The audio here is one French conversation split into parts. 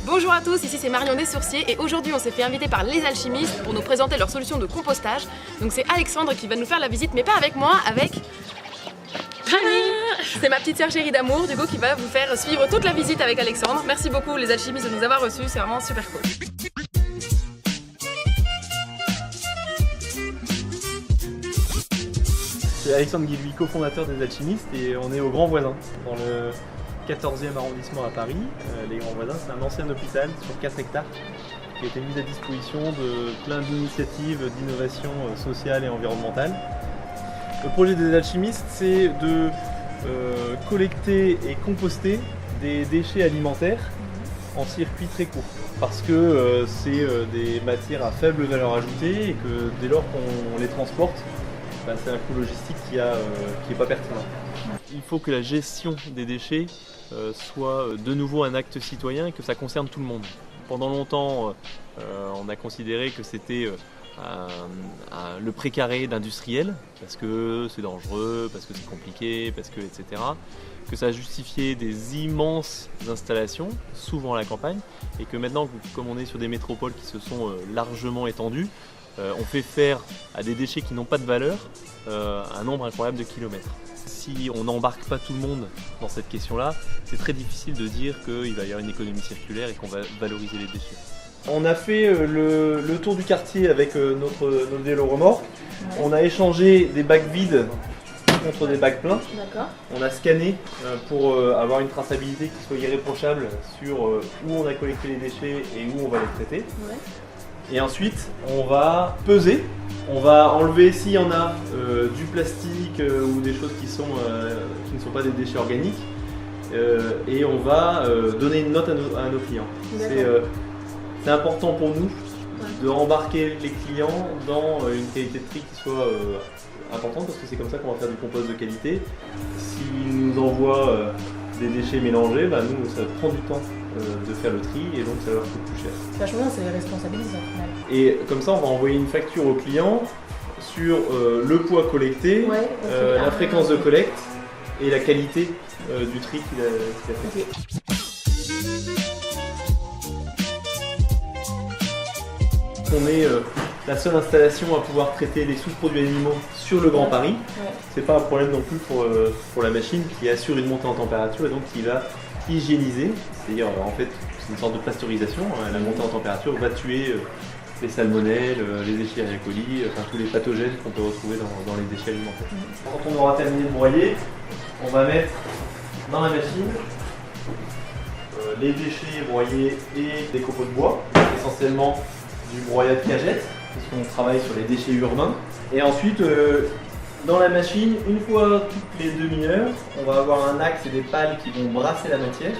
Bonjour à tous, ici c'est Marion des Sourciers et aujourd'hui on s'est fait inviter par les alchimistes pour nous présenter leur solution de compostage. Donc c'est Alexandre qui va nous faire la visite, mais pas avec moi, avec Rani. C'est ma petite sœur chérie d'amour, du coup, qui va vous faire suivre toute la visite avec Alexandre. Merci beaucoup les alchimistes de nous avoir reçus, c'est vraiment super cool. C'est Alexandre Guilhuy, cofondateur des Alchimistes, et on est au Grand Voisin, dans le 14e arrondissement à Paris. Les Grands Voisins, c'est un ancien hôpital sur 4 hectares qui a été mis à disposition de plein d'initiatives d'innovation sociale et environnementale. Le projet des Alchimistes, c'est de collecter et composter des déchets alimentaires en circuit très court, parce que c'est des matières à faible valeur ajoutée et que dès lors qu'on les transporte, c'est un coût logistique qui est pas pertinent. Il faut que la gestion des déchets soit de nouveau un acte citoyen et que ça concerne tout le monde. Pendant longtemps, on a considéré que c'était le précaré d'industriels, parce que c'est dangereux, parce que c'est compliqué, parce que etc. Que ça justifiait des immenses installations, souvent à la campagne, et que maintenant, comme on est sur des métropoles qui se sont largement étendues, on fait faire à des déchets qui n'ont pas de valeur un nombre incroyable de kilomètres. Si on n'embarque pas tout le monde dans cette question-là, c'est très difficile de dire qu'il va y avoir une économie circulaire et qu'on va valoriser les déchets. On a fait le tour du quartier avec notre vélo remorque. Ouais. On a échangé des bacs vides contre des bacs pleins. On a scanné pour avoir une traçabilité qui soit irréprochable sur où on a collecté les déchets et où on va les traiter. Ouais. Et ensuite, on va peser, on va enlever s'il y en a du plastique ou des choses qui ne sont pas des déchets organiques, et on va donner une note à nos clients. C'est important pour nous de embarquer les clients dans une qualité de tri qui soit importante, parce que c'est comme ça qu'on va faire du compost de qualité. S'ils nous envoient des déchets mélangés, nous ça prend du temps de faire le tri et donc ça leur coûte plus cher. Vachement, c'est responsabilisant au final. Et comme ça, on va envoyer une facture au client sur le poids collecté, la fréquence de collecte et la qualité du tri qu'il a fait. Okay. On est la seule installation à pouvoir traiter les sous-produits animaux sur le Grand Paris. Ouais. C'est pas un problème non plus pour la machine qui assure une montée en température et donc qui va hygiéniser. C'est-à-dire en fait c'est une sorte de pasteurisation. La montée en température va tuer les salmonelles, les Escherichia coli, tous les pathogènes qu'on peut retrouver dans les déchets alimentaires. Quand on aura terminé de broyer, on va mettre dans la machine les déchets broyés et des copeaux de bois, essentiellement du broyat de cagette, puisqu'on travaille sur les déchets urbains. Et ensuite, dans la machine, une fois toutes les demi-heures, on va avoir un axe et des pales qui vont brasser la matière.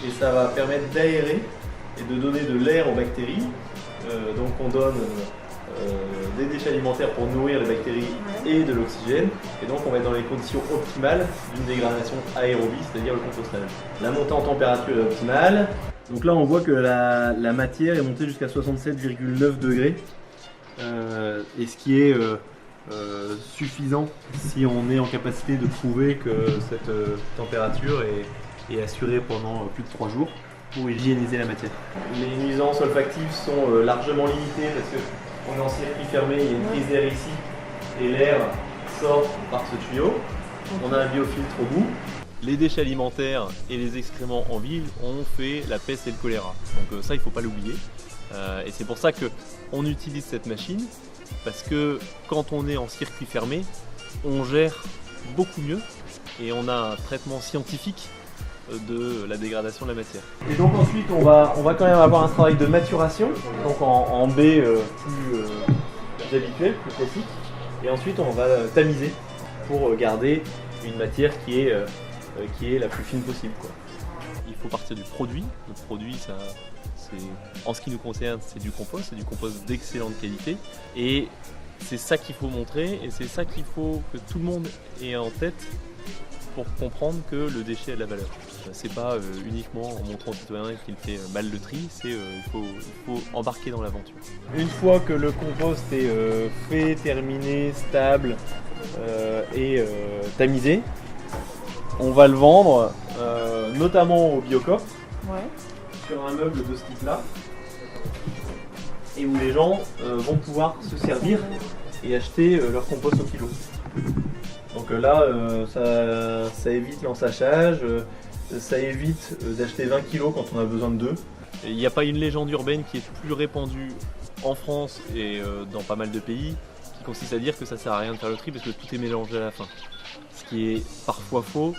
Et ça va permettre d'aérer et de donner de l'air aux bactéries. Donc on donne des déchets alimentaires pour nourrir les bactéries et de l'oxygène. Et donc on va être dans les conditions optimales d'une dégradation aérobie, c'est-à-dire le compostage. La montée en température est optimale. Donc là on voit que la matière est montée jusqu'à 67,9 degrés. Et ce qui est suffisant si on est en capacité de prouver que cette température est assurée pendant plus de 3 jours pour hygiéniser la matière. Les nuisances olfactives sont largement limitées parce qu'on est en circuit fermé, il y a une prise d'air ici et l'air sort par ce tuyau. On a un biofiltre au bout. Les déchets alimentaires et les excréments en ville ont fait la peste et le choléra. Donc ça, il ne faut pas l'oublier. Et c'est pour ça qu'on utilise cette machine, parce que quand on est en circuit fermé, on gère beaucoup mieux et on a un traitement scientifique de la dégradation de la matière. Et donc ensuite on va quand même avoir un travail de maturation, donc en B plus habituel, plus classique, et ensuite on va tamiser pour garder une matière qui est la plus fine possible, quoi. Il faut partir du produit. Le produit, en ce qui nous concerne, c'est du compost d'excellente qualité, et c'est ça qu'il faut montrer, et c'est ça qu'il faut que tout le monde ait en tête pour comprendre que le déchet a de la valeur. C'est pas uniquement en montrant aux citoyens qu'il fait mal le tri, il faut embarquer dans l'aventure. Une fois que le compost est fait, terminé, stable et tamisé, on va le vendre notamment au Biocoop, sur un meuble de ce type-là et où les gens vont pouvoir se servir et acheter leur compost au kilo. Donc là, ça évite l'ensachage, ça évite d'acheter 20 kg quand on a besoin de 2. Il n'y a pas une légende urbaine qui est plus répandue en France et dans pas mal de pays qui consiste à dire que ça sert à rien de faire le tri parce que tout est mélangé à la fin. Ce qui est parfois faux,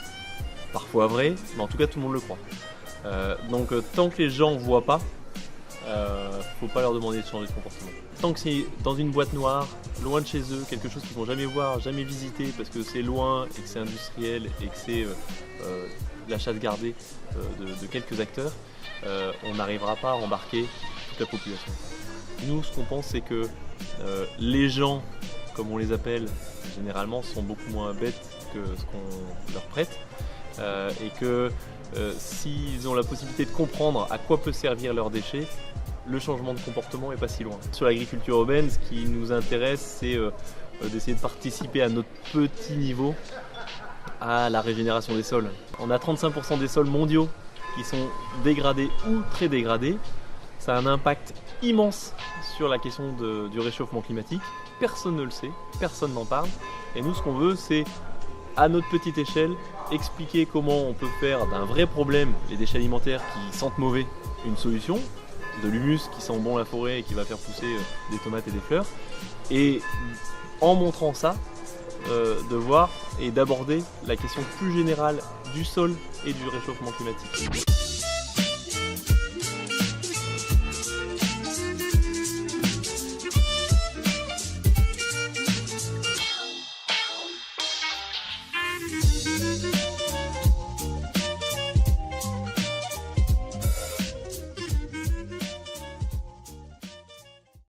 parfois vrai, mais en tout cas tout le monde le croit. Donc tant que les gens ne voient pas, faut pas leur demander de changer de comportement. Tant que c'est dans une boîte noire, loin de chez eux, quelque chose qu'ils vont jamais voir, jamais visiter parce que c'est loin et que c'est industriel et que c'est la chasse gardée de quelques acteurs, on n'arrivera pas à embarquer toute la population. Nous, ce qu'on pense, c'est que les gens, comme on les appelle, généralement sont beaucoup moins bêtes que ce qu'on leur prête et que s'ils ont la possibilité de comprendre à quoi peut servir leurs déchets, le changement de comportement n'est pas si loin. Sur l'agriculture urbaine, ce qui nous intéresse, c'est d'essayer de participer à notre petit niveau à la régénération des sols. On a 35% des sols mondiaux qui sont dégradés ou très dégradés. Ça a un impact immense sur la question du réchauffement climatique. Personne ne le sait, personne n'en parle. Et nous, ce qu'on veut, c'est, à notre petite échelle, expliquer comment on peut faire d'un vrai problème, les déchets alimentaires qui sentent mauvais, une solution, de l'humus qui sent bon la forêt et qui va faire pousser des tomates et des fleurs. Et en montrant ça, de voir et d'aborder la question plus générale du sol et du réchauffement climatique.